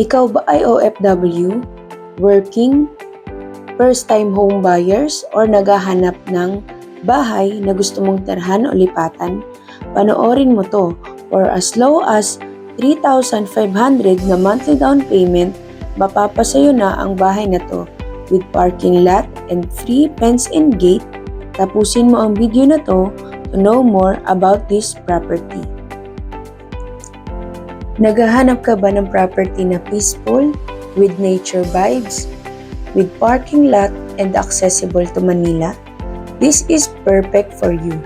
Ikaw ba ay OFW, working, first-time home buyers, or naghahanap ng bahay na gusto mong tirhan o lipatan? Panoorin mo to. For as low as 3,500 na monthly down payment, mapapasayo na ang bahay na to with parking lot and free fence and gate. Tapusin mo ang video na to know more about this property. Naghahanap ka ba ng property na peaceful, with nature vibes, with parking lot and accessible to Manila? This is perfect for you.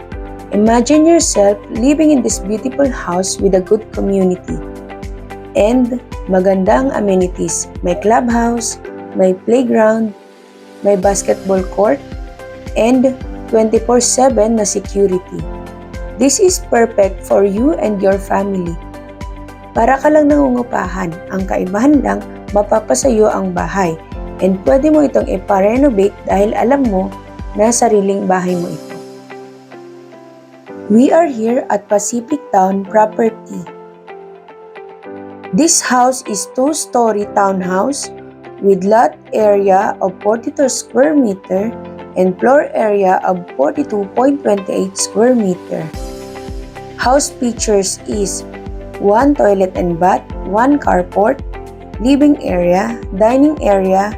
Imagine yourself living in this beautiful house with a good community. And magandang amenities. May clubhouse, may playground, may basketball court, and 24/7 na security. This is perfect for you and your family. Para ka lang nangungupahan, ang kaibahan lang, mapapasayo ang bahay. And pwede mo itong ipa-renovate dahil alam mo na sariling bahay mo ito. We are here at Pacific Town Property. This house is 2-story townhouse with lot area of 42 square meter and floor area of 42.28 square meter. House features is 1 toilet and bath, 1 carport, living area, dining area,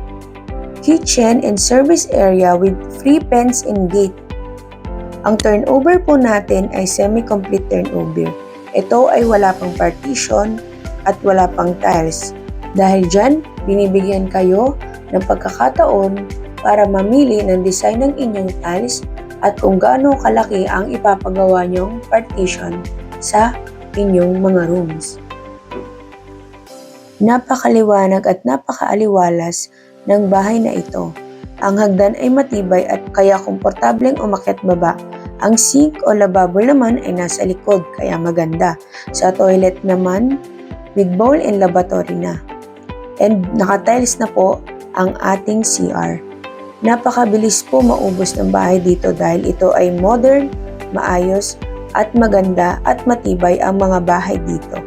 kitchen and service area with free fence and gate. Ang turnover po natin ay semi-complete turnover. Ito ay wala pang partition at wala pang tiles. Dahil dyan, binibigyan kayo ng pagkakataon para mamili ng design ng inyong tiles at kung gaano kalaki ang ipapagawa nyong partition sa inyong mga rooms. Napakaliwanag at napakaaliwalas ng bahay na ito. Ang hagdan ay matibay at kaya komportableng umakyat baba. Ang sink o lababo naman ay nasa likod kaya maganda. Sa toilet naman, with bowl and lavatory na. And naka-tiles na po ang ating CR. Napakabilis po maubos ng bahay dito dahil ito ay modern, maayos, at maganda at matibay ang mga bahay dito.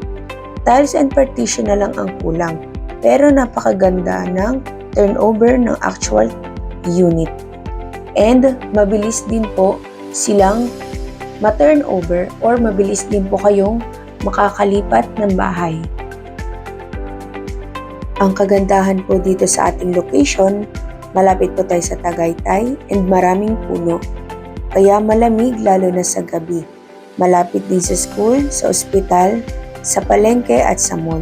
Tiles and partition na lang ang kulang, pero napakaganda ng turnover ng actual unit. And mabilis din po silang ma-turnover or mabilis din po kayong makakalipat ng bahay. Ang kagandahan po dito sa ating location, malapit po tayo sa Tagaytay and maraming puno, kaya malamig lalo na sa gabi. Malapit din sa school, sa ospital, sa palengke at sa mall.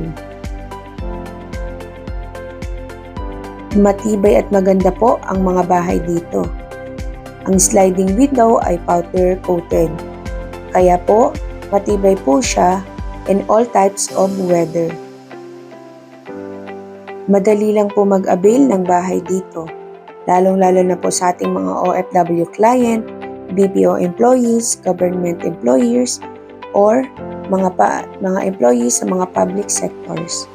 Matibay at maganda po ang mga bahay dito. Ang sliding window ay powder coated. Kaya po, matibay po siya in all types of weather. Madali lang po mag-avail ng bahay dito, lalong-lalo na po sa ating mga OFW client, BPO employees, government employers, or mga employees sa mga public sectors.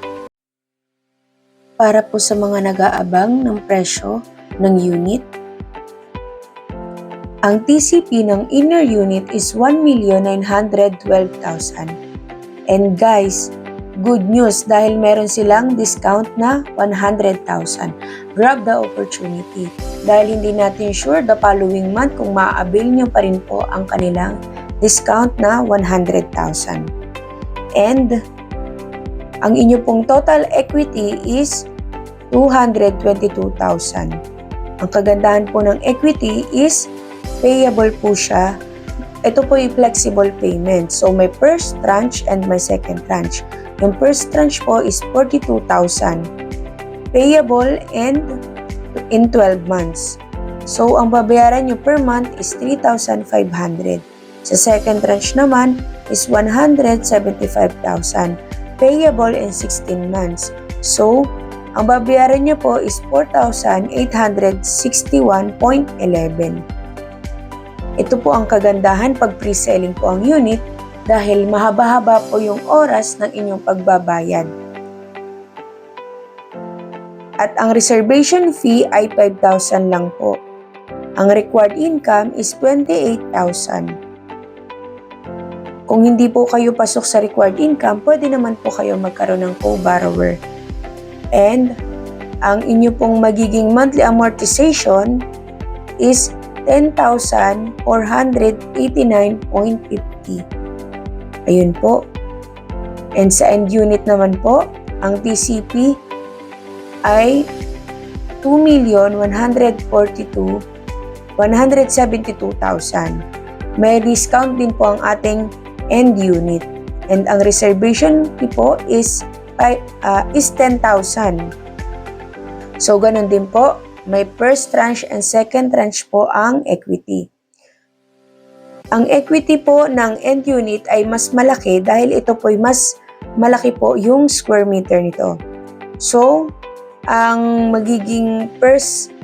Para po sa mga nag-aabang ng presyo ng unit, ang TCP ng inner unit is 1,912,000. And guys, good news dahil meron silang discount na 100,000. Grab the opportunity dahil hindi natin sure the following month kung maa-avail nyo pa rin po ang kanilang discount na 100,000. And ang inyo pong total equity is 222,000. Ang kagandahan po ng equity is payable po siya. Ito po ay flexible payment. So may first tranche and may second tranche. Yung first tranche po is 42,000. Payable and in 12 months. So, ang babayaran nyo per month is 3,500. Sa second tranche naman is 175,000. Payable in 16 months. So, ang babayaran nyo po is 4,861.11. Ito po ang kagandahan pag pre-selling po ang unit dahil mahaba-haba po yung oras ng inyong pagbabayad. At ang reservation fee ay 5,000 lang po. Ang required income is 28,000. Kung hindi po kayo pasok sa required income, pwede naman po kayo magkaroon ng co-borrower. And ang inyo pong magiging monthly amortization is 10,489.50. Ayun po. And sa end unit naman po, ang TCP ay 2,172,000. May discount din po ang ating end unit. And ang reservation fee po is 10,000. So, ganun din po. May first tranche and second tranche po ang equity. Ang equity po ng end unit ay mas malaki dahil ito po ay mas malaki po yung square meter nito. So, ang magiging first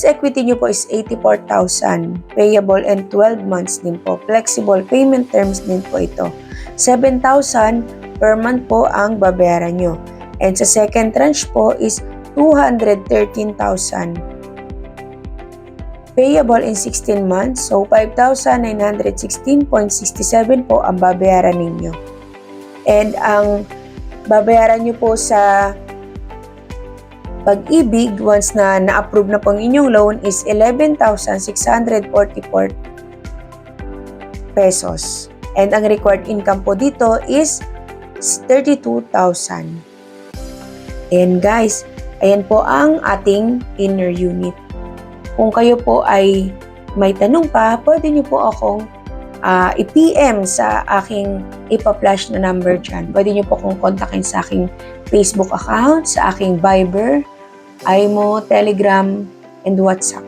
equity nyo po is 84,000, payable and 12 months din po. Flexible payment terms din po ito. 7,000 per month po ang babayaran nyo. And sa second tranche po is 213,000. Payable in 16 months, so 5,916.67 po ang babayaran ninyo. And ang babayaran nyo po sa Pag-ibig, once na na-approve na po ang inyong loan, is 11,644 pesos. And ang required income po dito is 32,000. And guys, ayan po ang ating inner unit. Kung kayo po ay may tanong pa, pwede nyo po akong i-PM sa aking ipa-flash na number dyan. Pwede nyo po akong kontakin sa aking Facebook account, sa aking Viber, IMO, Telegram, and WhatsApp.